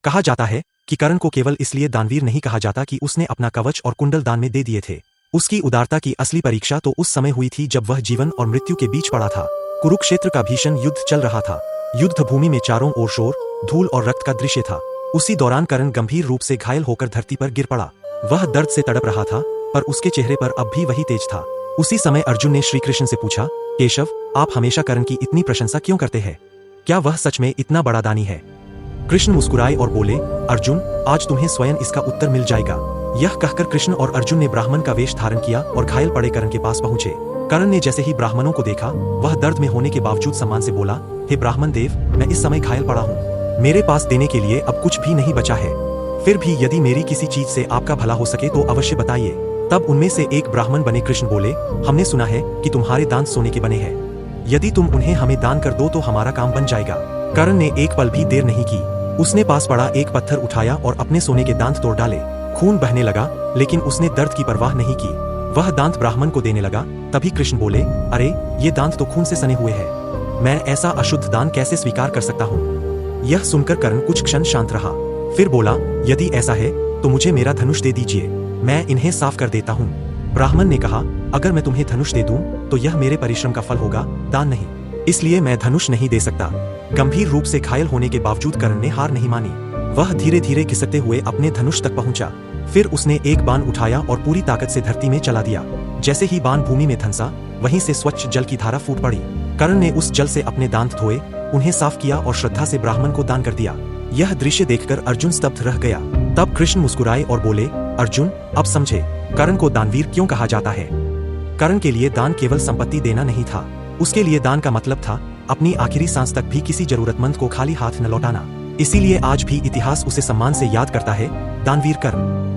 कहा जाता है कि कर्ण को केवल इसलिए दानवीर नहीं कहा जाता कि उसने अपना कवच और कुंडल दान में दे दिए थे। उसकी उदारता की असली परीक्षा तो उस समय हुई थी जब वह जीवन और मृत्यु के बीच पड़ा था। कुरुक्षेत्र का भीषण युद्ध चल रहा था। युद्ध भूमि में चारों ओर शोर, धूल और रक्त का दृश्य था। उसी दौरान कर्ण गंभीर रूप से घायल होकर धरती पर गिर पड़ा। वह दर्द से तड़प रहा था, पर उसके चेहरे पर अब भी वही तेज था। उसी समय अर्जुन ने श्री कृष्ण से पूछा, केशव, आप हमेशा कर्ण की इतनी प्रशंसा क्यों करते हैं? क्या वह सच में इतना बड़ा दानी है? कृष्ण मुस्कुराए और बोले, अर्जुन, आज तुम्हें स्वयं इसका उत्तर मिल जाएगा। यह कहकर कृष्ण और अर्जुन ने ब्राह्मण का वेश धारण किया और घायल पड़े कर्ण के पास पहुंचे। कर्ण ने जैसे ही ब्राह्मणों को देखा, वह दर्द में होने के बावजूद सम्मान से बोला, हे ब्राह्मण देव, मैं इस समय घायल पड़ा हूँ। मेरे पास देने के लिए अब कुछ भी नहीं बचा है। फिर भी यदि मेरी किसी चीज से आपका भला हो सके तो अवश्य बताइए। तब उनमें से एक ब्राह्मण बने कृष्ण बोले, हमने सुना है कि तुम्हारे दांत सोने के बने हैं। यदि तुम उन्हें हमें दान कर दो तो हमारा काम बन जाएगा। कर्ण ने एक पल भी देर नहीं की। उसने पास पड़ा एक पत्थर उठाया और अपने सोने के दांत तोड़ डाले। खून बहने लगा, लेकिन उसने दर्द की परवाह नहीं की। वह दांत ब्राह्मण को देने लगा। तभी कृष्ण बोले, अरे, ये दांत तो खून से सने हुए हैं। मैं ऐसा अशुद्ध दान कैसे स्वीकार कर सकता हूँ? यह सुनकर कर्ण कुछ क्षण शांत रहा, फिर बोला, यदि ऐसा है तो मुझे मेरा धनुष दे दीजिए, मैं इन्हें साफ कर देता हूँ। ब्राह्मण ने कहा, अगर मैं तुम्हें धनुष दे दूं तो यह मेरे परिश्रम का फल होगा, दान नहीं। इसलिए मैं धनुष नहीं दे सकता। गंभीर रूप से घायल होने के बावजूद कर्ण ने हार नहीं मानी। वह धीरे धीरे खिसकते हुए अपने धनुष तक पहुंचा। फिर उसने एक बाण उठाया और पूरी ताकत से धरती में चला दिया। जैसे ही बाण भूमि में धंसा, वहीं से स्वच्छ जल की धारा फूट पड़ी। कर्ण ने उस जल से अपने दांत धोए, उन्हें साफ किया और श्रद्धा से ब्राह्मण को दान कर दिया। यह दृश्य देखकर अर्जुन स्तब्ध रह गया। तब कृष्ण मुस्कुराए और बोले, अर्जुन, अब समझे कर्ण को दानवीर क्यों कहा जाता है। कर्ण के लिए दान केवल संपत्ति देना नहीं था, उसके लिए दान का मतलब था अपनी आखिरी सांस तक भी किसी जरूरतमंद को खाली हाथ न लौटाना। इसीलिए आज भी इतिहास उसे सम्मान से याद करता है, दानवीर कर्ण।